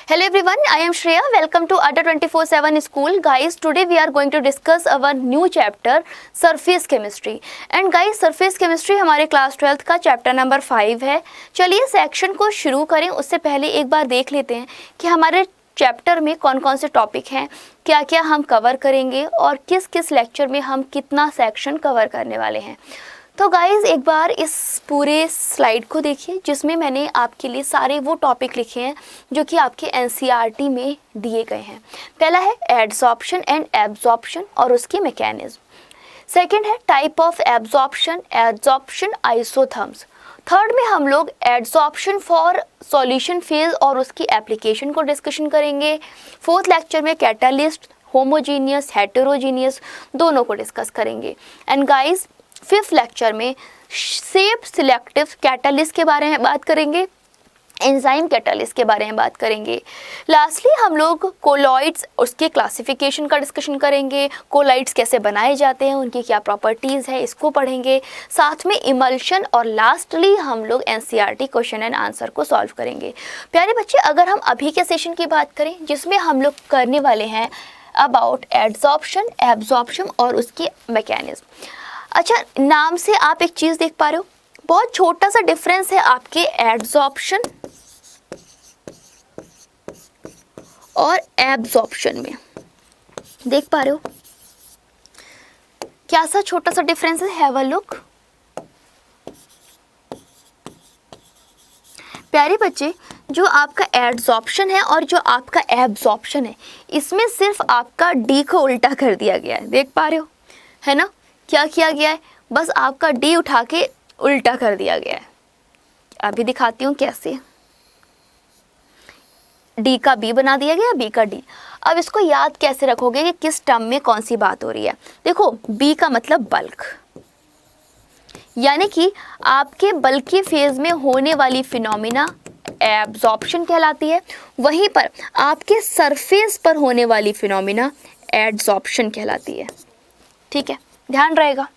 Hello everyone, I am Shreya. Welcome to Adda 24/7 School. Guys, today we are going to discuss our new chapter Surface Chemistry. And guys, Surface Chemistry हमारे class 12th का chapter number 5 है. चलिए section को शुरू करें उससे पहले एक बार देख लेते हैं कि हमारे चैप्टर में कौन कौन से टॉपिक हैं, क्या क्या हम कवर करेंगे और किस किस लेक्चर में हम कितना सेक्शन कवर करने वाले हैं. तो गाइज़ एक बार इस पूरे स्लाइड को देखिए जिसमें मैंने आपके लिए सारे वो टॉपिक लिखे हैं जो कि आपके एनसीईआरटी में दिए गए हैं. पहला है एडसॉर्प्शन एंड एब्जॉर्प्शन और उसकी मैकेनिज्म. सेकंड है type of absorption isotherms. Third में हम लोग एडसॉर्प्शन फॉर सॉल्यूशन फेज और उसकी एप्लीकेशन को डिस्कशन करेंगे. फोर्थ लेक्चर में कैटालिस्ट, होमोजीनियस, हेटेरोजीनियस दोनों को डिस्कस करेंगे. एंड गाइज फिफ्थ लेक्चर में सेफ सिलेक्टिव कैटालिस्ट के बारे में बात करेंगे, एंजाइम कैटालिस्ट के बारे में बात करेंगे. लास्टली हम लोग कोलॉइड्स, उसके क्लासिफिकेशन का डिस्कशन करेंगे. कोलॉइड्स कैसे बनाए जाते हैं, उनकी क्या प्रॉपर्टीज़ है, इसको पढ़ेंगे. साथ में इमल्शन और लास्टली हम लोग एनसीईआरटी क्वेश्चन एंड आंसर को सॉल्व करेंगे. प्यारे बच्चे, अगर हम अभी के सेशन की बात करें जिसमें हम लोग करने वाले हैं अबाउट एडसॉर्प्शन, एब्जॉर्प्शन और उसकी मैकेनिज्म. अच्छा, नाम से आप एक चीज़ देख पा रहे हो, बहुत छोटा सा डिफरेंस है आपके एडसॉर्प्शन और एब्जॉर्प्शन में. देख पा रहे हो क्या सा छोटा सा डिफरेंस है? Have a look. प्यारे बच्चे, जो आपका एडसॉर्प्शन है और जो आपका एब्जॉर्प्शन है, इसमें सिर्फ आपका डी को उल्टा कर दिया गया है. देख पा रहे हो, है ना? क्या किया गया है? बस आपका डी उठा के उल्टा कर दिया गया है. अभी दिखाती हूँ कैसे. डी का बी बना दिया गया, बी का डी. अब इसको याद कैसे रखोगे कि किस टर्म में कौन सी बात हो रही है? देखो, बी का मतलब बल्क, यानी कि आपके बल्की फेज में होने वाली फिनोमिना एब्जॉर्प्शन कहलाती है. वहीं पर आपके सरफेस पर होने वाली फिनोमिना एडसॉर्प्शन कहलाती है. ठीक है, ध्यान रहेगा.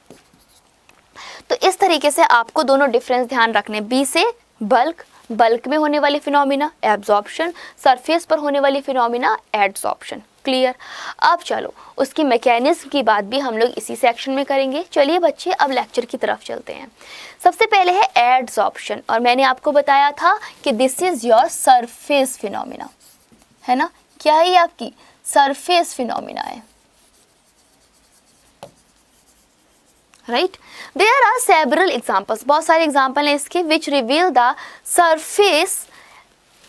तो इस तरीके से आपको दोनों डिफरेंस ध्यान रखने. बी से बल्क, बल्क में होने वाली फिनोमिना एब्जॉर्प्शन, सरफेस पर होने वाली फिनोमिना एडसॉर्प्शन. क्लियर? अब चलो उसकी मैकेनिज्म की बात भी हम लोग इसी सेक्शन में करेंगे. चलिए बच्चे, अब लेक्चर की तरफ चलते हैं. सबसे पहले है एडसॉर्प्शन, और मैंने आपको बताया था कि this is your surface phenomena, है ना? क्या है ये? आपकी सरफेस फिनोमिना है. Right, there are several examples, बहुत सारे एग्जाम्पल हैं इसके, which reveal the surface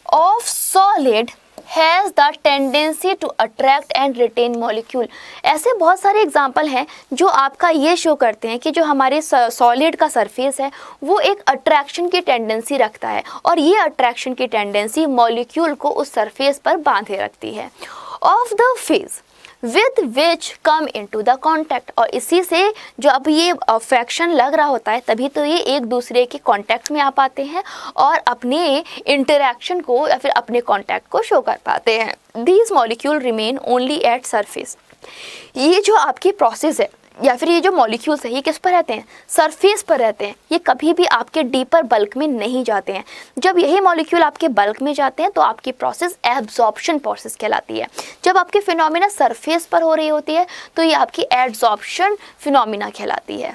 of solid has the tendency to attract and retain molecule. ऐसे बहुत सारे एग्जाम्पल हैं जो आपका ये शो करते हैं कि जो हमारे सॉलिड का सरफेस है वो एक अट्रैक्शन की टेंडेंसी रखता है, और ये अट्रैक्शन की टेंडेंसी मॉलिक्यूल को उस सरफेस पर बांधे रखती है. Of the phase with which come into the contact, और इसी से जो अब ये फ्रैक्शन लग रहा होता है तभी तो ये एक दूसरे के कांटेक्ट में आ पाते हैं और अपने इंटरेक्शन को या फिर अपने कांटेक्ट को शो कर पाते हैं. These molecule remain only at surface. ये जो आपकी प्रोसेस है या फिर ये जो मॉलिक्यूल्स है ये किस पर रहते हैं? सरफेस पर रहते हैं. ये कभी भी आपके डी पर बल्क में नहीं जाते हैं. जब यही मॉलिक्यूल आपके बल्क में जाते हैं तो आपकी प्रोसेस एब्जॉर्प्शन प्रोसेस कहलाती है. जब आपकी फिनोमिना सरफेस पर हो रही होती है तो ये आपकी एडसॉर्प्शन फिनोमिना कहलाती है.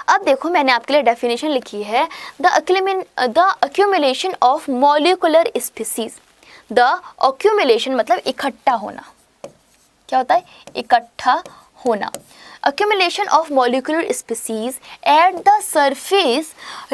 अब देखो, मैंने आपके लिए डेफिनेशन लिखी है, the accumulation of molecular species. The accumulation मतलब इकट्ठा होना. क्या होता है? इकट्ठा होना. Accumulation of molecular species at the surface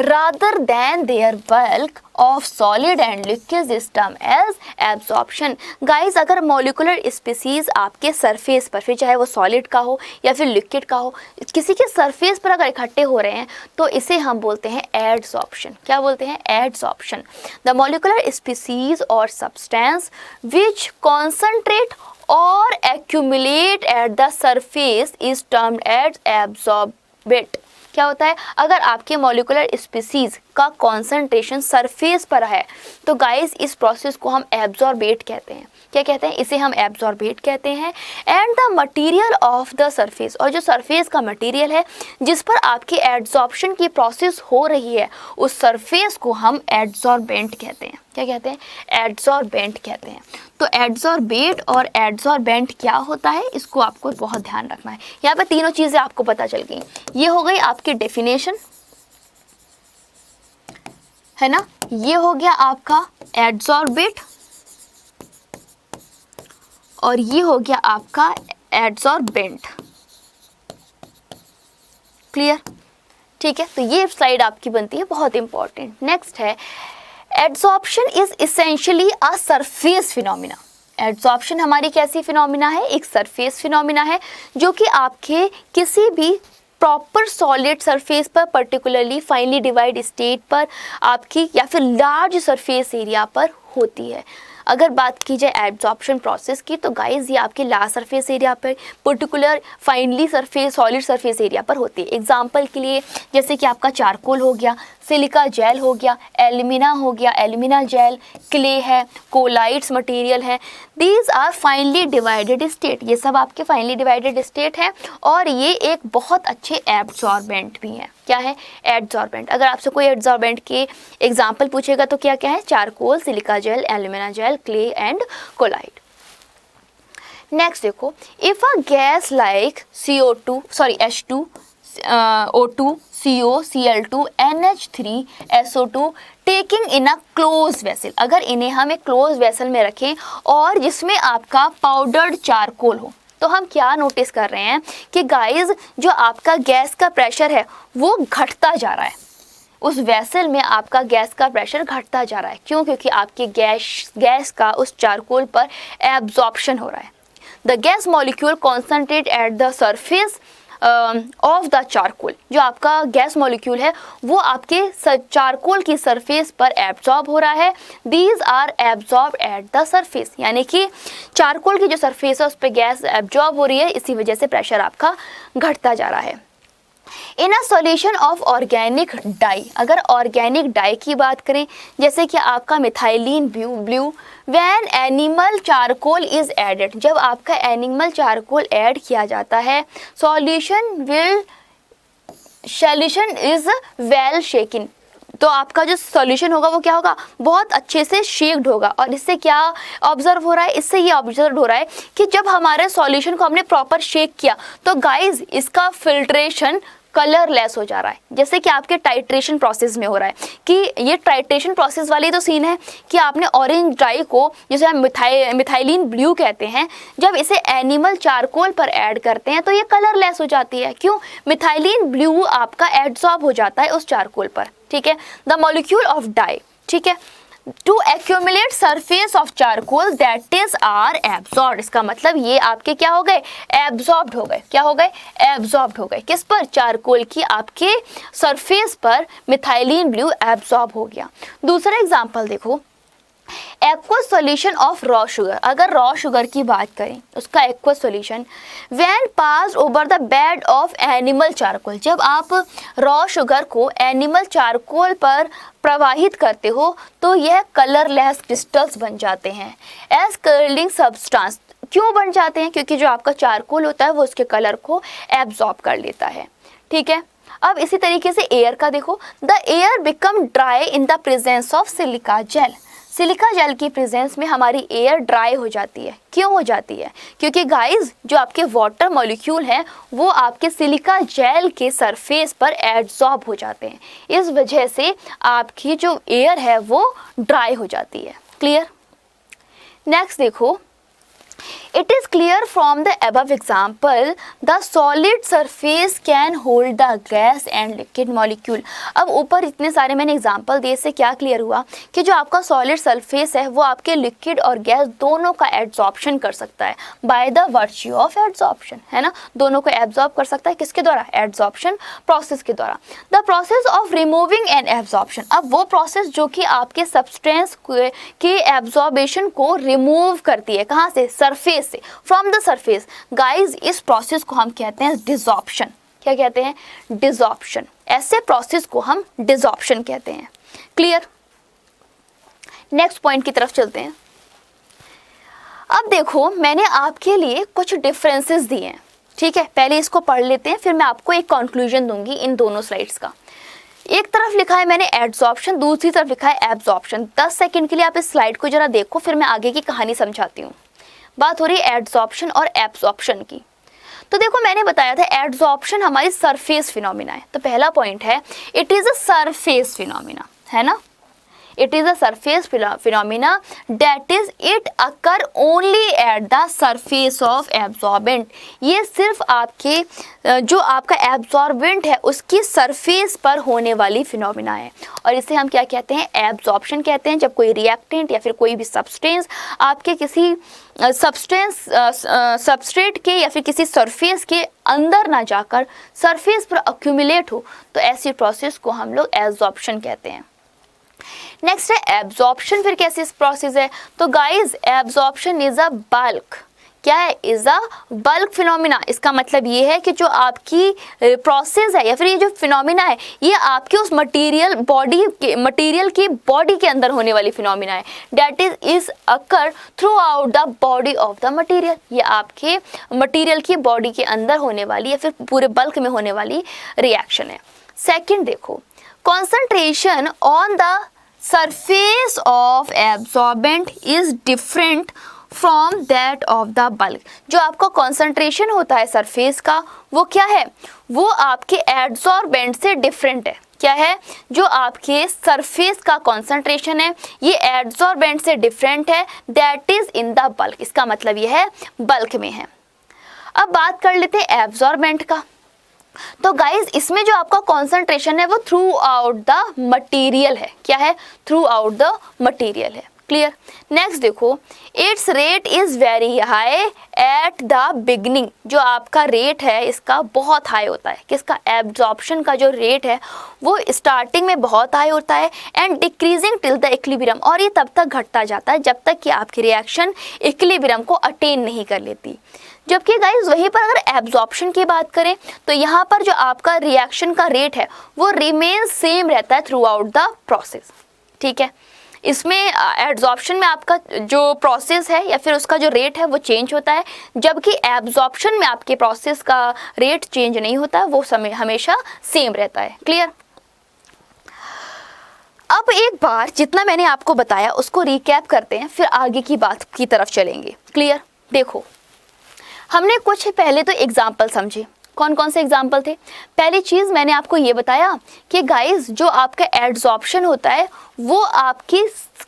rather than their bulk of solid and liquid is termed as absorption. Guys, अगर molecular species आपके surface पर, फिर चाहे वो solid का हो या फिर liquid का हो, किसी के surface पर अगर इकट्ठे हो रहे हैं तो इसे हम बोलते हैं adsorption. क्या बोलते हैं? adsorption. The molecular species or substance which concentrate or accumulate at the surface is termed as absorbate. क्या होता है? अगर आपके मॉलिक्यूलर स्पीसीज का कॉन्सेंट्रेशन सरफेस पर है तो गाइस इस प्रोसेस को हम एब्जॉर्बेट कहते हैं। क्या कहते हैं? इसे हम एब्जॉर्बेट कहते हैं। And the material of the surface, और जो सरफेस का मटेरियल है जिस पर आपकी एड्जॉर्प्शन की प्रोसेस हो रही है उस सरफेस को हम एड्जॉर्बेंट कहते हैं। क्या कहते हैं? एड्जॉर्बेंट कहते हैं। तो एड्जॉर्बेट और एड्जॉर्बेंट क्या होता है इसको आपको बहुत ध्यान रखना है। यहाँ पे तीनों चीज़ें आपको पता चल गई। ये हो गई आपकी डेफिनेशन, है ना, ये हो गया आपका एड्जॉर्बेट और ये हो गया आपका एड्जॉर्बेंट। क्लियर? ठीक है, तो ये स्लाइड आपकी बनती है बहुत इंपॉर्टेंट। नेक्स्ट है adsorption is essentially a surface phenomena. Adsorption हमारी कैसी फिनोमिना है? एक सरफेस फिनोमिना है जो कि आपके किसी भी प्रॉपर सॉलिड सरफेस पर, पर्टिकुलरली फाइनली डिवाइड स्टेट पर आपकी या फिर लार्ज सरफेस एरिया पर होती है। अगर बात की जाए एब्जॉर्प्शन प्रोसेस की तो गाइस ये आपके लार्ज सरफेस एरिया पर, particular finally surface solid surface area पर होती है। एग्जांपल के लिए जैसे कि आपका चारकोल हो गया, सिलिका जेल हो गया, एल्यूमिना हो गया, एल्यूमिना जेल, क्ले है, कोलाइट्स मटेरियल है, these are finely divided state. ये सब आपके फाइनली डिवाइडेड स्टेट है और ये एक बहुत अच्छे एब्जॉर्बेंट भी हैं। क्या है? एड्जॉर्बेंट। अगर आपसे कोई एड्जॉर्बेंट के एग्जाम्पल पूछेगा तो क्या क्या है? Charcoal, silica gel, alumina gel, clay and colloid. Next देखो, if a gas like H2, O2, CO, Cl2, NH3, SO2 taking in a close vessel, अगर इन्हें हम एक क्लोज वेसल में रखें और जिसमें आपका पाउडर्ड चारकोल हो तो हम क्या नोटिस कर रहे हैं कि गाइस जो आपका गैस का प्रेशर है वो घटता जा रहा है। उस वेसल में आपका गैस का प्रेशर घटता जा रहा है। क्यों? क्योंकि आपके गैस का उस चारकोल पर एब्जॉर्प्शन हो रहा है। The gas molecule concentrate eight the surface of the charcoal, जो आपका गैस मॉलिक्यूल है वो आपके चारकोल की सरफेस पर एब्जॉर्ब हो रहा है। These are absorb at the surface, यानी कि चारकोल की जो सरफेस है उस पर गैस एब्जॉर्ब हो रही है, इसी वजह से प्रेशर आपका घटता जा रहा है। In a solution of organic dye, अगर ऑर्गेनिक डाई की बात करें जैसे कि आपका methylene blue, when animal charcoal is added, जब आपका एनिमल चारकोल ऐड किया जाता है, सॉल्यूशन इज वेल शेकिन, तो आपका जो सॉल्यूशन होगा वो क्या होगा? बहुत अच्छे से शेक्ड होगा। और इससे क्या ऑब्जर्व हो रहा है? इससे ये ऑब्जर्व हो रहा है कि जब हमारे सॉल्यूशन को हमने प्रॉपर शेक किया तो गाइज इसका फिल्ट्रेशन कलरलेस हो जा रहा है, जैसे कि आपके टाइट्रेशन प्रोसेस में हो रहा है। कि ये टाइट्रेशन प्रोसेस वाली तो सीन है कि आपने ऑरेंज डाई को, जिसे हम मिथाइलिन ब्लू कहते हैं, जब इसे एनिमल चारकोल पर ऐड करते हैं तो ये कलरलेस हो जाती है। क्यों? मिथाइलिन ब्लू आपका एब्जॉर्ब हो जाता है उस चारकोल पर। ठीक है, द मॉलिक्यूल ऑफ डाई, ठीक है, to accumulate surface of charcoal that is are absorb, इसका मतलब ये आपके क्या हो गए? एब्जॉर्ब्ड हो गए। क्या हो गए? एब्जॉर्ब्ड हो गए। किस पर? चारकोल की आपके सरफेस पर मिथाइलिन ब्लू एब्जॉर्ब हो गया। दूसरा एग्जांपल देखो, aqueous solution of raw sugar, अगर रॉ शुगर की बात करें उसका aqueous solution, when passed over the bed of animal charcoal, जब आप रॉ शुगर को एनिमल चारकोल पर प्रवाहित करते हो तो यह कलरलेस क्रिस्टल्स बन जाते हैं एज कर्लिंग सब्सटेंस। क्यों बन जाते हैं? क्योंकि जो आपका चारकोल होता है वो उसके कलर को एब्जॉर्ब कर लेता है। ठीक है, अब इसी तरीके से एयर का देखो, the air become dry in the presence of silica gel, silica gel की प्रेजेंस में हमारी एयर ड्राई हो जाती है। क्यों हो जाती है? क्योंकि गाइस जो आपके वाटर मॉलिक्यूल हैं वो आपके सिलिका जेल के सरफेस पर एब्जॉर्ब हो जाते हैं, इस वजह से आपकी जो एयर है वो ड्राई हो जाती है। क्लियर? नेक्स्ट देखो, it is clear from the above example the solid surface can hold the gas and liquid molecule। अब ऊपर इतने सारे मैंने एग्जाम्पल दिए, इससे क्या क्लियर हुआ कि जो आपका सॉलिड सरफेस है वो आपके लिक्विड और गैस दोनों का एब्जॉर्प्शन कर सकता है by the virtue of absorption, है ना, दोनों को एब्जॉर्ब कर सकता है। किसके द्वारा? एब्जॉर्प्शन प्रोसेस के द्वारा। The process of removing and absorption, अब वो प्रोसेस जो कि आपके सब्सटेंस के एब्जॉर्बेशन को रिमूव करती है, कहाँ से? सरफेस से, फ्रॉम द सरफेस। गाइज इस प्रोसेस को हम कहते हैं डिसॉर्प्शन। क्या कहते हैं? डिसॉर्प्शन। ऐसे प्रोसेस को हम डिसॉर्प्शन कहते हैं। क्लियर? नेक्स्ट पॉइंट की तरफ चलते हैं। अब देखो, मैंने आपके लिए कुछ डिफरेंसेस दिए हैं, ठीक है? पहले इसको पढ़ लेते हैं, फिर मैं आपको एक कंक्लूजन दूंगी इन दोनों स्लाइड्स का। एक तरफ लिखा है मैंने एडसॉर्प्शन, दूसरी तरफ लिखा है एब्जॉर्प्शन। 10 सेकंड के लिए आप इस स्लाइड को जरा देखो, फिर मैं आगे की कहानी समझाती हूँ। बात हो रही है एडसॉर्प्शन और एब्जॉर्प्शन की। तो देखो, मैंने बताया था एडसॉर्प्शन हमारी सरफेस फिनोमिना है। तो पहला पॉइंट है, it is a surface phenomena, है ना? It is a surface phenomena that is it occur only at the surface of absorbent। ये सिर्फ आपके जो आपका एब्जॉर्बेंट है उसकी सरफेस पर होने वाली फिनोमिना है, और इसे हम क्या कहते हैं? एब्जॉर्प्शन कहते हैं। जब कोई रिएक्टेंट या फिर कोई भी सब्सटेंस आपके किसी सबस्ट्रेट के या फिर किसी सरफेस के अंदर ना जाकर सरफेस पर अक्यूमुलेट हो, तो ऐसी प्रोसेस को हम लोग एब्जॉर्प्शन कहते हैं। नेक्स्ट है एब्जॉर्प्शन। फिर कैसी प्रोसेस है? तो guys, absorption is a bulk. क्या है? Is a bulk phenomena. इसका मतलब ये है कि जो आपकी प्रोसेस है या फिर ये जो फिनोमिना है, ये आपके उस मटेरियल की बॉडी के अंदर होने वाली फिनोमिना है। That is occur through out the body of the material. ये आपके मटेरियल की बॉडी के अंदर होने वाली या फिर पूरे बल्क में होने वाली रिएक्शन है। सेकेंड देखो, concentration on the surface of absorbent is different from that of the bulk। जो आपका concentration होता है सरफेस का, वो क्या है? वो आपके एब्जॉर्बेंट से डिफरेंट है। क्या है? जो आपके सरफेस का concentration है, ये एब्जॉर्बेंट से डिफरेंट है। That is in the bulk. इसका मतलब ये है बल्क में है। अब बात कर लेते हैं एब्जॉर्बेंट का। तो गाइज, इसमें जो आपका कॉन्सेंट्रेशन है वो थ्रू आउट द मटीरियल है। क्या है? थ्रू आउट द मटीरियल है। क्लियर? नेक्स्ट देखो, it's rate is very high at the beginning. जो आपका रेट है इसका बहुत हाई होता है। किसका? एब्जॉर्प्शन का जो रेट है वो स्टार्टिंग में बहुत हाई होता है, and decreasing till the equilibrium. और ये तब तक घटता जाता है जब तक कि आपकी रिएक्शन इक्विलिब्रियम को अटेन नहीं कर लेती। जबकि गाइज, वहीं पर अगर एब्जॉर्प्शन की बात करें तो यहाँ पर जो आपका रिएक्शन का रेट है वो रिमेन सेम रहता है थ्रू आउट द प्रोसेस। ठीक है? इसमें एब्जॉर्प्शन में आपका जो प्रोसेस है या फिर उसका जो रेट है वो चेंज होता है, जबकि एब्जॉर्प्शन में आपके प्रोसेस का रेट चेंज नहीं होता है, वो समय हमेशा सेम रहता है। क्लियर? अब एक बार जितना मैंने आपको बताया उसको रिकैप करते हैं, फिर आगे की बात की तरफ चलेंगे। क्लियर? देखो, हमने कुछ पहले तो एग्जाम्पल समझे। कौन कौन से एग्जाम्पल थे? पहली चीज़ मैंने आपको ये बताया कि गाइस, जो आपका एड्सॉर्प्शन होता है वो आपकी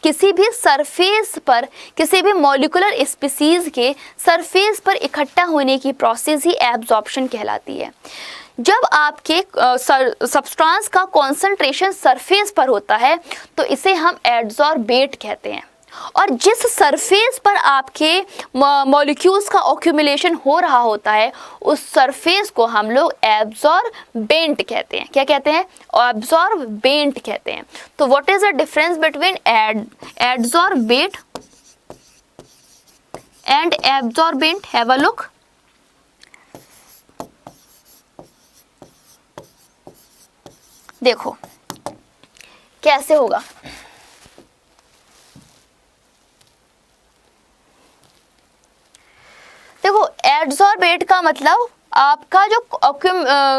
किसी भी सरफेस पर, किसी भी मॉलिक्यूलर स्पीसीज के सरफेस पर इकट्ठा होने की प्रोसेस ही एब्जॉर्प्शन कहलाती है। जब आपके सब्सटेंस का कॉन्सेंट्रेशन सरफेस पर होता है तो इसे हम एड्सॉर्बेट कहते हैं, और जिस सरफेस पर आपके मॉलिक्यूल्स का ऑक्यूमुलेशन हो रहा होता है उस सरफेस को हम लोग एब्जॉर्बेंट कहते हैं। क्या कहते हैं? एब्जॉर्बेंट कहते हैं। तो what is the difference between adsorbate and absorbent? Have a look. देखो कैसे होगा। देखो, एड्सॉर्बेट का मतलब आपका जो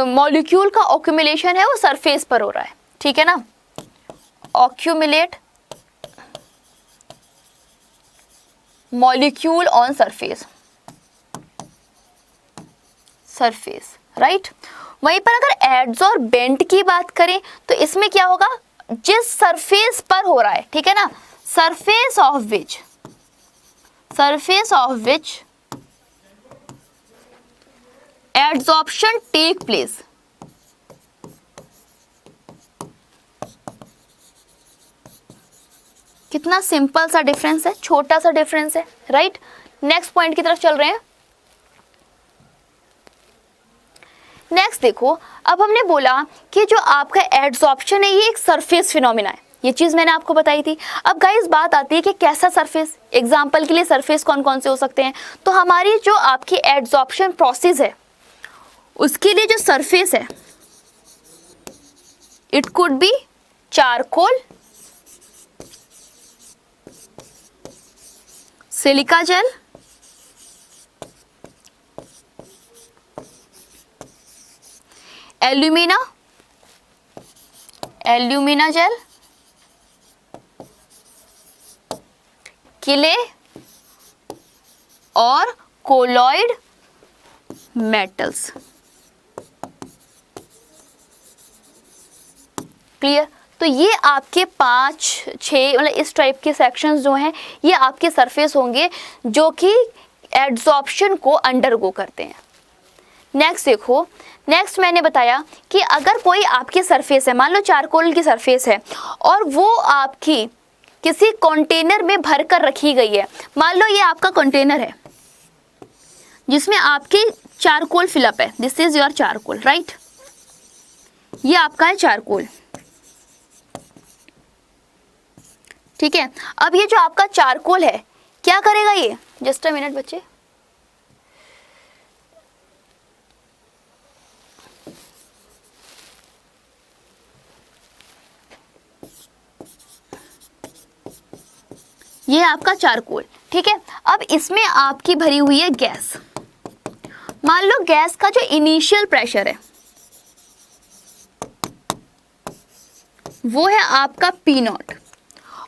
मॉलिक्यूल का ऑक्यूमुलेशन है वो सरफेस पर हो रहा है। ठीक है ना? ऑक्यूमुलेट मॉलिक्यूल ऑन सरफेस, राइट? वहीं पर अगर एड्सॉर्बेंट की बात करें तो इसमें क्या होगा? जिस सरफेस पर हो रहा है, ठीक है ना, surface of which adsorption take place. कितना सिंपल सा डिफरेंस है, छोटा सा डिफरेंस है, राइट? नेक्स्ट पॉइंट की तरफ चल रहे हैं। नेक्स्ट देखो, अब हमने बोला कि जो आपका एड्सॉर्प्शन है ये एक सरफेस फिनोमिना है। ये चीज मैंने आपको बताई थी। अब गाइस बात आती है कि कैसा सरफेस। एग्जांपल के लिए सरफेस कौन कौन से हो सकते हैं? तो हमारी जो आपकी एड्सॉर्प्शन प्रोसेस है उसके लिए जो सरफेस है, it could be charcoal, silica gel, alumina gel, clay और कोलॉइड मेटल्स। क्लियर? तो ये आपके 5-6 मतलब इस टाइप के सेक्शंस जो हैं ये आपके सरफेस होंगे जो कि एड्सॉर्प्शन को अंडरगो करते हैं। नेक्स्ट देखो, नेक्स्ट मैंने बताया कि अगर कोई आपकी सरफेस है, मान लो चारकोल की सरफेस है और वो आपकी किसी कंटेनर में भर कर रखी गई है। मान लो ये आपका कंटेनर है जिसमें आपकी चारकोल फिलअप है, this is your charcoal, right? ये आपका है चारकोल, ठीक है। अब ये जो आपका चारकोल है क्या करेगा ये, जस्ट अ मिनट बच्चे, ये आपका चारकोल, ठीक है। अब इसमें आपकी भरी हुई है गैस। मान लो गैस का जो इनिशियल प्रेशर है वो है आपका P0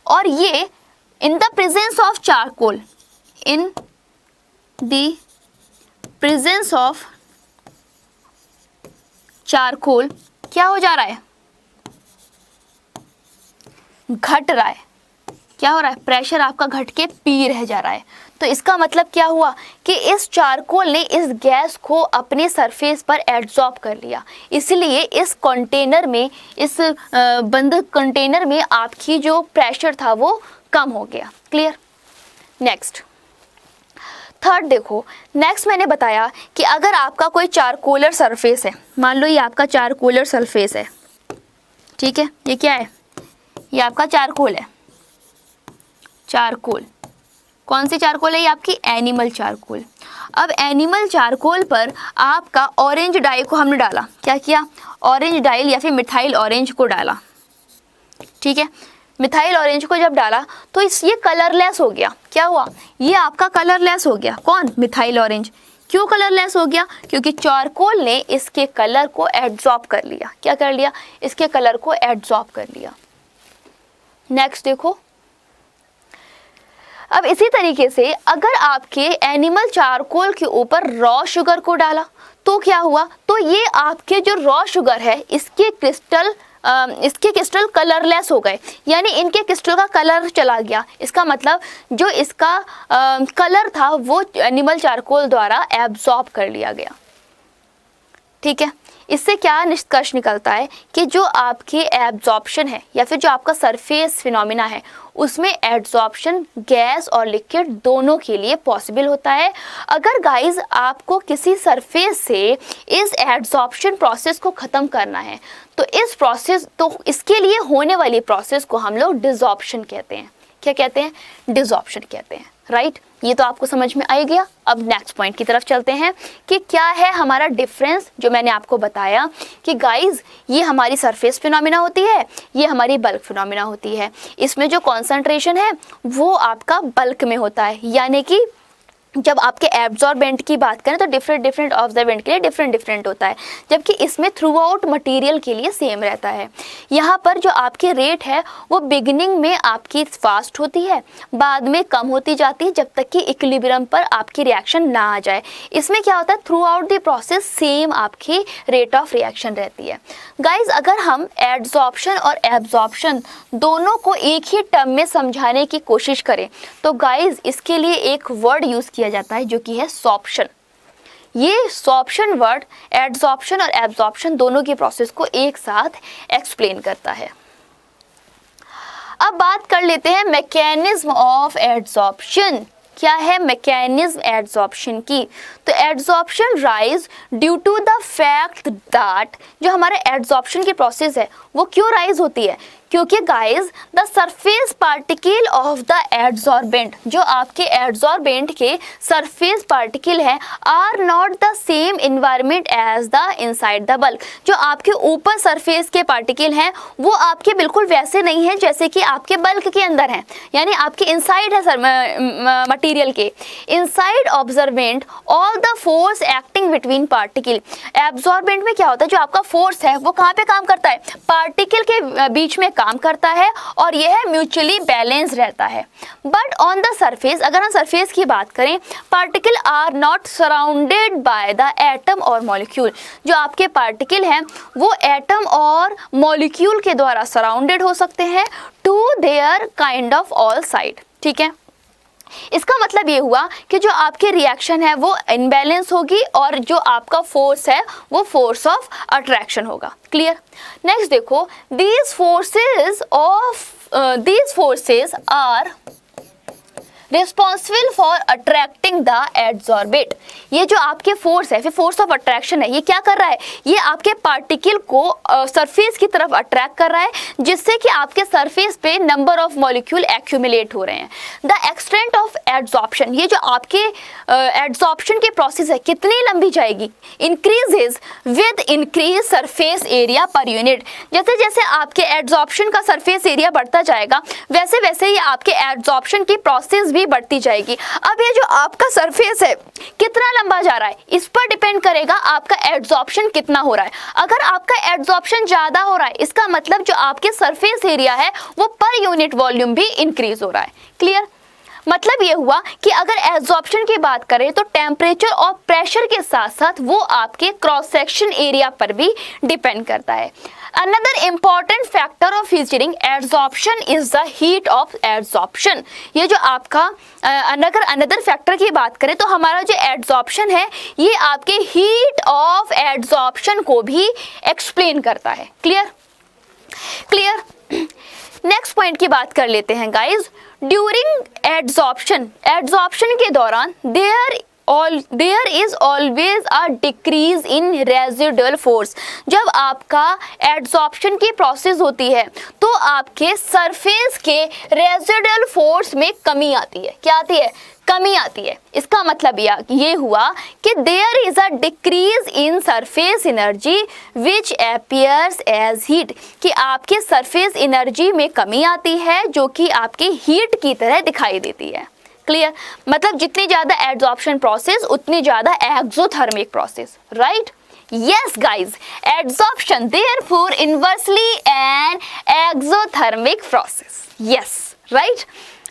और ये in the presence of charcoal, in the presence of charcoal क्या हो जा रहा है, घट रहा है। क्या हो रहा है, प्रेशर आपका घट के P रह जा रहा है। तो इसका मतलब क्या हुआ कि इस चारकोल ने इस गैस को अपने सरफेस पर एब्जॉर्ब कर लिया, इसलिए इस कंटेनर में, इस बंद कंटेनर में आपकी जो प्रेशर था वो कम हो गया। क्लियर? नेक्स्ट थर्ड देखो, नेक्स्ट मैंने बताया कि अगर आपका कोई चारकोलर सरफेस है, मान लो ये आपका चारकोलर सरफेस है, ठीक है, ये क्या है, ये आपका चारकोल है। चारकोल कौन सी चारकोल है, ये आपकी एनिमल चारकोल। अब एनिमल चारकोल पर आपका ऑरेंज डाई को हमने डाला, क्या किया, ऑरेंज डाई या फिर मिथाइल ऑरेंज को डाला, ठीक है। मिथाइल ऑरेंज को जब डाला तो ये कलरलेस हो गया। क्या हुआ, ये आपका कलरलेस हो गया। कौन, मिथाइल ऑरेंज। क्यों कलरलेस हो गया, क्योंकि चारकोल ने इसके कलर को एब्जॉर्ब कर लिया। क्या कर लिया, इसके कलर को एब्जॉर्ब कर लिया। नेक्स्ट देखो, अब इसी तरीके से अगर आपके एनिमल चारकोल के ऊपर रॉ शुगर को डाला तो क्या हुआ, तो ये आपके जो रॉ शुगर है इसके क्रिस्टल कलरलेस हो गए, यानी इनके क्रिस्टल का कलर चला गया। इसका मतलब जो इसका कलर था वो एनिमल चारकोल द्वारा एब्जॉर्ब कर लिया गया, ठीक है। इससे क्या निष्कर्ष निकलता है कि जो आपकी एब्जॉर्प्शन है या फिर जो आपका सरफेस फिनोमिना है उसमें एब्जॉर्प्शन गैस और लिक्विड दोनों के लिए पॉसिबल होता है। अगर गाइस आपको किसी सरफेस से इस एब्जॉर्प्शन प्रोसेस को ख़त्म करना है तो इसके लिए होने वाली प्रोसेस को हम लोग डिसॉर्प्शन कहते हैं। क्या कहते हैं, डिसॉर्प्शन कहते हैं, राइट। ये तो आपको समझ में आ गया। अब नेक्स्ट पॉइंट की तरफ चलते हैं कि क्या है हमारा डिफरेंस, जो मैंने आपको बताया कि गाइस ये हमारी सरफेस फिनोमिना होती है, ये हमारी बल्क फिनोमिना होती है। इसमें जो कॉन्सेंट्रेशन है वो आपका बल्क में होता है, यानी कि जब आपके एब्जॉर्बेंट की बात करें तो डिफरेंट ऑब्जर्वेंट के लिए डिफरेंट होता है, जबकि इसमें थ्रू आउट मटीरियल के लिए सेम रहता है। यहाँ पर जो आपकी रेट है वो बिगिनिंग में आपकी फास्ट होती है, बाद में कम होती जाती है, जब तक कि इक्विलिब्रियम पर आपकी रिएक्शन ना आ जाए। इसमें क्या होता है, through out the process same आपकी रेट ऑफ रिएक्शन रहती है। गाइज अगर हम एड्सॉर्प्शन और एब्जॉर्प्शन दोनों को एक ही टर्म में समझाने की कोशिश करें तो गाइज इसके लिए एक वर्ड यूज़ किया जाता है जो कि है सॉर्प्शन। ये सॉर्प्शन वर्ड एड्सॉर्प्शन और एब्जॉर्प्शन दोनों की प्रोसेस को एक साथ एक्सप्लेन करता है। अब बात कर लेते हैं मैकेनिज्म ऑफ एड्सॉर्प्शन। क्या है मैकेनिज्म एड्सॉर्प्शन की, तो adsorption rise due to the fact that जो हमारे एड्सॉर्प्शन की प्रोसेस है वो क्यों राइज होती है, क्योंकि guys the surface particle of the adsorbent, जो आपके एडजॉर्बेंट के सरफेस पार्टिकल है, are not the same environment as the inside the bulk. जो आपके ऊपर सरफेस के पार्टिकल हैं वो आपके बिल्कुल वैसे नहीं है जैसे कि आपके बल्क के अंदर हैं, यानी आपके इनसाइड है मटेरियल के। Inside observant all the force acting between particle. Absorbent में क्या होता है, जो आपका फोर्स है वो कहाँ पे काम करता है, पार्टिकल के बीच में काम करता है और यह म्यूचुअली बैलेंस रहता है। बट ऑन द सरफेस, अगर हम सरफेस की बात करें, particle are not surrounded by the atom और मॉलिक्यूल। जो आपके पार्टिकल हैं वो एटम और मॉलिक्यूल के द्वारा सराउंडेड हो सकते हैं to there kind of all side. ठीक है, इसका मतलब ये हुआ कि जो आपके रिएक्शन है वो इनबैलेंस होगी और जो आपका फोर्स है वो फोर्स ऑफ अट्रैक्शन होगा। क्लियर। नेक्स्ट देखो, these forces are responsible for attracting the adsorbate. ये जो आपके फोर्स है, फिर फोर्स ऑफ अट्रैक्शन है, ये क्या कर रहा है, ये आपके पार्टिकल को सरफेस की तरफ अट्रैक्ट कर रहा है, जिससे कि आपके सरफेस पे नंबर ऑफ मॉलिक्यूल एक्यूमुलेट हो रहे हैं। द एक्सटेंट ऑफ एडजॉर्प्शन, ये जो आपके एडजॉर्प्शन की प्रोसेस है कितनी लंबी जाएगी, increases with increase surface area per unit. जैसे जैसे आपके एडजॉर्प्शन का सरफेस एरिया बढ़ता जाएगा वैसे वैसे ही आपके एडजॉर्प्शन की प्रोसेस भी बढ़ती जाएगी। अब ये जो आपका सरफेस है कितना लंबा जा रहा है, इस पर डिपेंड करेगा आपका एडजॉर्प्शन कितना हो रहा है। अगर आपका एडजॉर्प्शन ज्यादा हो रहा है, इसका मतलब जो आपके सरफेस एरिया है वो पर यूनिट वॉल्यूम भी इंक्रीज हो रहा है। क्लियर। मतलब ये हुआ कि अगर एब्जॉर्प्शन की बात करें तो टेम्परेचर और प्रेशर के साथ साथ वो आपके क्रॉस सेक्शन एरिया पर भी डिपेंड करता है। Another important factor of featuring absorption is the heat of absorption. ये जो आपका अगर अनदर फैक्टर की बात करें तो हमारा जो एब्जॉर्प्शन है ये आपके हीट ऑफ एब्जॉर्प्शन को भी एक्सप्लेन करता है। क्लियर। क्लियर। नेक्स्ट पॉइंट की बात कर लेते हैं गाइज। ड्यूरिंग एड्सॉर्प्शन के दौरान there is always a decrease in residual force. जब आपका एड्सॉर्प्शन की प्रोसेस होती है तो आपके सरफेस के रेजिडुअल फोर्स में कमी आती है। क्या आती है, कमी आती है। इसका मतलब ये हुआ कि there is a decrease in surface energy which appears as heat, कि आपके सरफेस एनर्जी में कमी आती है जो कि आपकी हीट की तरह दिखाई देती है। क्लियर। मतलब जितनी ज्यादा एड्सॉर्प्शन प्रोसेस उतनी ज्यादा exothermic process. Right. Yes guys, adsorption therefore inversely an exothermic process. Yes, right?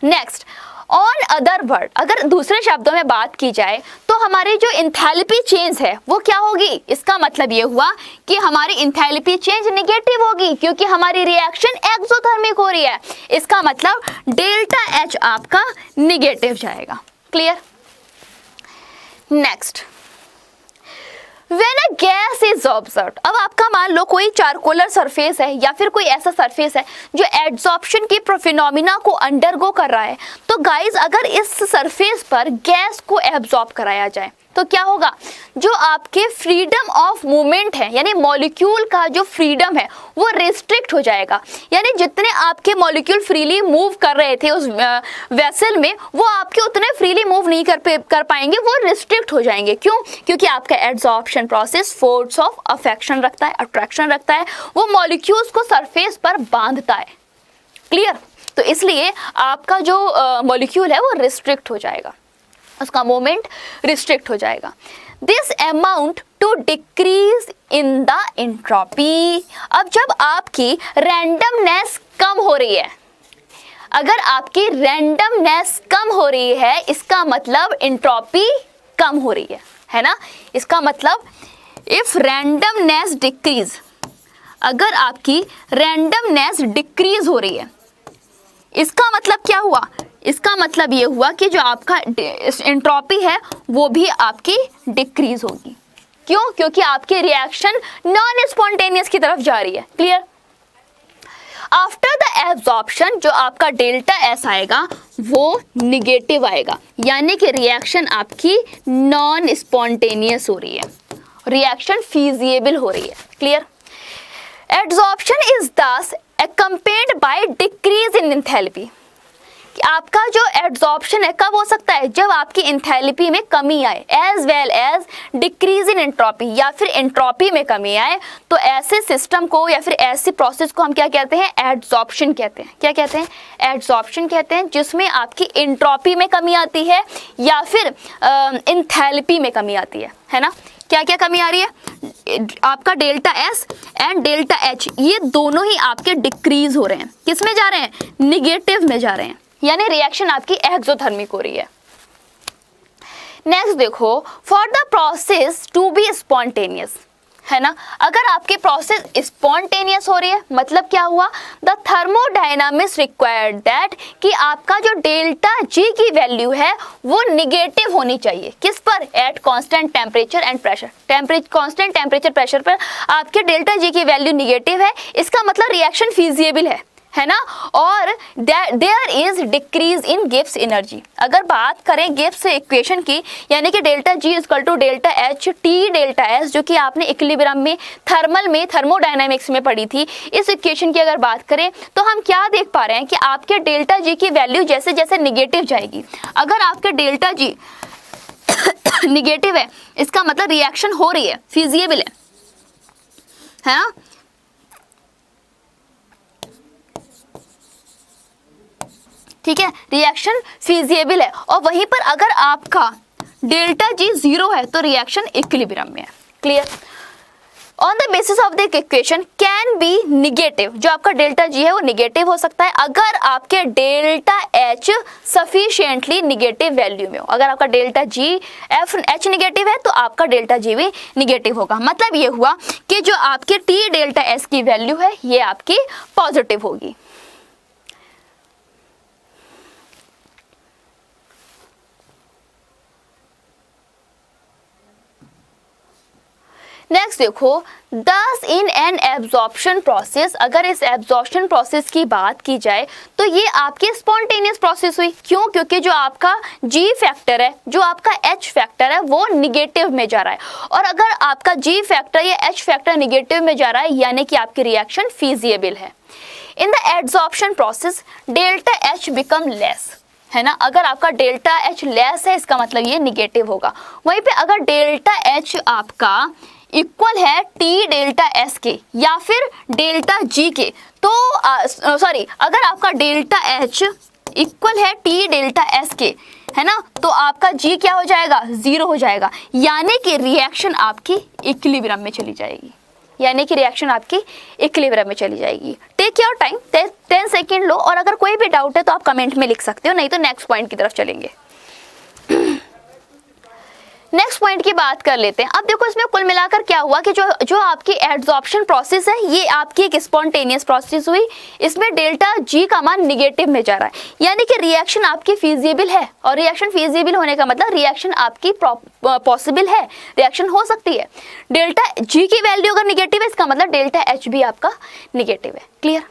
Next, on other word, अगर दूसरे शब्दों में बात की जाए तो हमारी जो इंथैल्पी चेंज है वो क्या होगी। इसका मतलब ये हुआ कि हमारी इंथैल्पी चेंज नेगेटिव होगी क्योंकि हमारी रिएक्शन एक्सोथर्मिक हो रही है। इसका मतलब डेल्टा एच आपका नेगेटिव जाएगा। Clear. Next, When a gas is observed, अब आपका मान लो कोई चारकोलर सरफेस है या फिर कोई ऐसा सरफेस है जो एड्सॉर्प्शन की फिनोमिना को अंडरगो कर रहा है, तो गाइज अगर इस सरफेस पर गैस को एब्जॉर्ब कराया जाए तो क्या होगा, जो आपके फ्रीडम ऑफ मूवमेंट है यानी मॉलिक्यूल का जो फ्रीडम है वो रिस्ट्रिक्ट हो जाएगा। यानी जितने आपके मॉलिक्यूल फ्रीली मूव कर रहे थे उस वेसल में वो आपके उतने फ्रीली मूव नहीं कर पाएंगे, वो रिस्ट्रिक्ट हो जाएंगे। क्यों? क्योंकि आपका adsorption process force of affection रखता है, अट्रैक्शन रखता है, वो मॉलिक्यूल्स को सरफेस पर बांधता है। क्लियर। तो इसलिए आपका जो मॉलिक्यूल है वो रिस्ट्रिक्ट हो जाएगा, उसका मूवमेंट रिस्ट्रिक्ट हो जाएगा। This amount to decrease in the entropy. अब जब आपकी रैंडमनेस कम हो रही है, अगर आपकी रैंडमनेस कम हो रही है इसका मतलब एंट्रोपी कम हो रही है ना। इसका मतलब इफ रैंडमनेस डिक्रीज, अगर आपकी रैंडमनेस डिक्रीज हो रही है इसका मतलब क्या हुआ, इसका मतलब ये हुआ कि जो आपका एंट्रोपी है वो भी आपकी डिक्रीज होगी। क्यों? क्योंकि आपकी रिएक्शन नॉन स्पॉन्टेनियस की तरफ जा रही है। क्लियर। आफ्टर द एब्जॉर्प्शन जो आपका डेल्टा एस आएगा वो निगेटिव आएगा, यानी कि रिएक्शन आपकी नॉन स्पॉन्टेनियस हो रही है, रिएक्शन फीजिएबल हो रही है। क्लियर। एब्जॉर्प्शन इज दस accompanied by decrease in enthalpy। आपका जो एड्सॉर्प्शन है कब हो सकता है, जब आपकी इंथैल्पी में कमी आए, as well as decrease in entropy, या फिर एंट्रोपी में कमी आए। तो ऐसे सिस्टम को या फिर ऐसी प्रोसेस को हम क्या कहते हैं, एड्सॉर्प्शन कहते हैं। क्या कहते हैं, एड्सॉर्प्शन कहते हैं, जिसमें आपकी एंट्रोपी में कमी आती है या फिर इंथैल्पी में कमी आती है ना। क्या क्या कमी आ रही है, आपका delta S and delta H, ये दोनों ही आपके डिक्रीज हो रहे हैं। किस में जा रहे हैं, निगेटिव में जा रहे हैं, यानी रिएक्शन आपकी एक्सोथर्मिक हो रही है। नेक्स्ट देखो, for the process to be spontaneous, है ना। अगर आपकी प्रोसेस स्पॉन्टेनियस हो रही है, मतलब क्या हुआ, द थर्मोडायनामिक्स रिक्वायर्ड दैट, कि आपका जो डेल्टा जी की वैल्यू है वो निगेटिव होनी चाहिए। किस पर, at constant temperature and pressure. Constant temperature pressure पर आपके डेल्टा जी की वैल्यू निगेटिव है, इसका मतलब रिएक्शन फीजिएबल है ना। और there is decrease in Gibbs energy. अगर बात करें गिब्स इक्वेशन की, यानी कि delta G equal to delta H T delta S, जो कि आपने इक्विलिब्रियम में थर्मोडायनामिक्स में पढ़ी थी, इस इक्वेशन की अगर बात करें तो हम क्या देख पा रहे हैं कि आपके डेल्टा जी की वैल्यू जैसे जैसे निगेटिव जाएगी, अगर आपके डेल्टा जी निगेटिव है, इसका मतलब रिएक्शन हो रही है, फीजिएबल है ना। ठीक है, रिएक्शन फीजिएबल है। और वहीं पर अगर आपका डेल्टा जी 0 है तो रिएक्शन इक्विलिब्रियम में है। Clear. On the basis of the equation can be negative, जो आपका डेल्टा जी है वो निगेटिव हो सकता है अगर आपके delta H sufficiently negative value में हो। अगर आपका डेल्टा जी एच निगेटिव है तो आपका डेल्टा जी भी निगेटिव होगा। मतलब ये हुआ कि जो आपके टी डेल्टा एस की वैल्यू है ये आपकी पॉजिटिव होगी। नेक्स्ट देखो, दस इन एन एब्जॉर्प्शन प्रोसेस, अगर इस एब्जॉर्प्शन प्रोसेस की बात की जाए तो ये आपकी स्पॉन्टेनियस प्रोसेस हुई। क्यों, क्योंकि जो आपका जी फैक्टर है, जो आपका एच फैक्टर है वो निगेटिव में जा रहा है। और अगर आपका जी फैक्टर या एच फैक्टर निगेटिव में जा रहा है, यानी कि आपकी रिएक्शन फीजिएबल है। In the absorption process delta H become less, है ना। अगर आपका डेल्टा एच लेस है, इसका मतलब ये निगेटिव होगा। वहीं पे अगर डेल्टा एच आपका इक्वल है टी डेल्टा एस के या फिर डेल्टा जी के, तो अगर आपका डेल्टा एच इक्वल है टी डेल्टा एस के, है ना, तो आपका जी क्या हो जाएगा, 0 हो जाएगा, यानी कि रिएक्शन आपकी इक्विलिब्रियम में चली जाएगी। टेक योर टाइम, 10 सेकेंड लो, और अगर कोई भी डाउट है तो आप कमेंट में लिख सकते हो, नहीं तो नेक्स्ट पॉइंट की तरफ चलेंगे। नेक्स्ट पॉइंट की बात कर लेते हैं। अब देखो इसमें कुल मिलाकर क्या हुआ कि जो आपकी एड्सॉर्प्शन प्रोसेस है ये आपकी एक स्पॉन्टेनियस प्रोसेस हुई। इसमें डेल्टा जी का मान निगेटिव में जा रहा है, यानी कि रिएक्शन आपकी फीजिएबल है। और रिएक्शन फीजिएबल होने का मतलब रिएक्शन आपकी पॉसिबल है, रिएक्शन हो सकती है। डेल्टा जी की वैल्यू अगर निगेटिव है, इसका मतलब डेल्टा एच भी आपका निगेटिव है। क्लियर।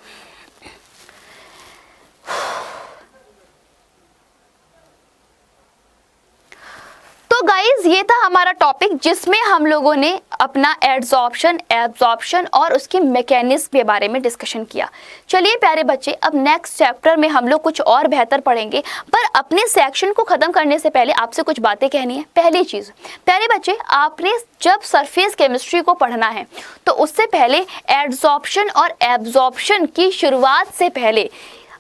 तो गाइज ये था हमारा टॉपिक, जिसमें हम लोगों ने अपना एड्सॉर्प्शन, एब्जॉर्प्शन और उसकी मैकेनिज्म के बारे में डिस्कशन किया। चलिए प्यारे बच्चे, अब नेक्स्ट चैप्टर में हम लोग कुछ और बेहतर पढ़ेंगे, पर अपने सेक्शन को ख़त्म करने से पहले आपसे कुछ बातें कहनी है। पहली चीज़, प्यारे बच्चे, आपने जब सरफेस केमिस्ट्री को पढ़ना है तो उससे पहले एड्सॉर्प्शन और एब्जॉर्प्शन की शुरुआत से पहले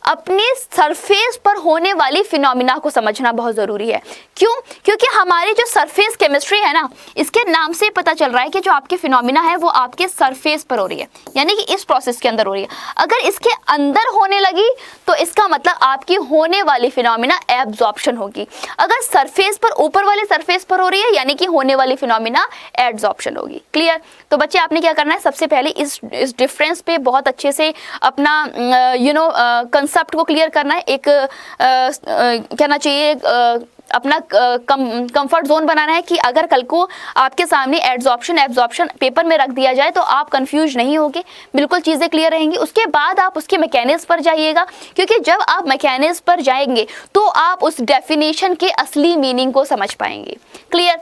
अपने सरफेस पर होने वाली फिनोमिना को समझना बहुत ज़रूरी है। क्यों? क्योंकि हमारी जो सरफेस केमिस्ट्री है ना, इसके नाम से पता चल रहा है कि जो आपकी फिनोमिना है वो आपके सरफेस पर हो रही है, यानी कि इस प्रोसेस के अंदर हो रही है। अगर इसके अंदर होने लगी तो इसका मतलब आपकी होने वाली फिनोमिना एब्जॉर्प्शन होगी। अगर सरफेस पर, ऊपर वाले सरफेस पर हो रही है, यानी कि होने वाली फिनोमिना एब्जॉर्प्शन होगी। क्लियर। तो बच्चे आपने क्या करना है, सबसे पहले इस डिफरेंस पे बहुत अच्छे से अपना कंसेप्ट को क्लियर करना है। एक कहना चाहिए अपना कंफर्ट जोन बनाना है कि अगर कल को आपके सामने एड्सॉर्प्शन एब्जॉर्प्शन पेपर में रख दिया जाए तो आप कंफ्यूज नहीं होगे, बिल्कुल चीज़ें क्लियर रहेंगी। उसके बाद आप उसके मैकेनिज्म पर जाइएगा, क्योंकि जब आप मैकेनिज्म पर जाएंगे तो आप उस डेफिनेशन के असली मीनिंग को समझ पाएंगे। क्लियर।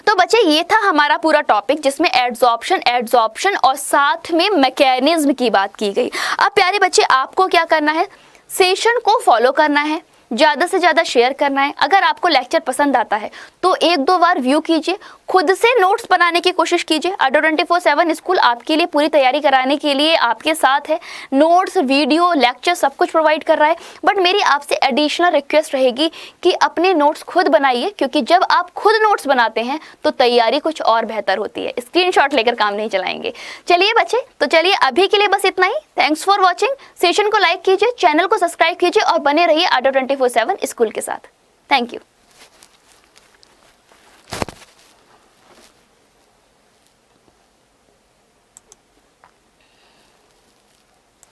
तो बच्चे ये था हमारा पूरा टॉपिक जिसमें एड्सॉर्प्शन और साथ में मैकेनिज्म की बात की गई। अब प्यारे बच्चे आपको क्या करना है, सेशन को फॉलो करना है, ज़्यादा से ज़्यादा शेयर करना है। अगर आपको लेक्चर पसंद आता है तो 1-2 बार व्यू कीजिए, खुद से नोट्स बनाने की कोशिश कीजिए। अड्डा 24/7 स्कूल आपके लिए पूरी तैयारी कराने के लिए आपके साथ है, नोट्स, वीडियो, लेक्चर सब कुछ प्रोवाइड कर रहा है। बट मेरी आपसे एडिशनल रिक्वेस्ट रहेगी कि अपने नोट्स खुद बनाइए, क्योंकि जब आप खुद नोट्स बनाते हैं तो तैयारी कुछ और बेहतर होती है। स्क्रीनशॉट लेकर काम नहीं चलाएंगे। चलिए बच्चे, तो चलिए अभी के लिए बस इतना ही। Thanks for watching. सेशन को लाइक कीजिए, चैनल को सब्सक्राइब कीजिए और बने रहिए अड्डा 24/7 स्कूल के साथ। Thank you.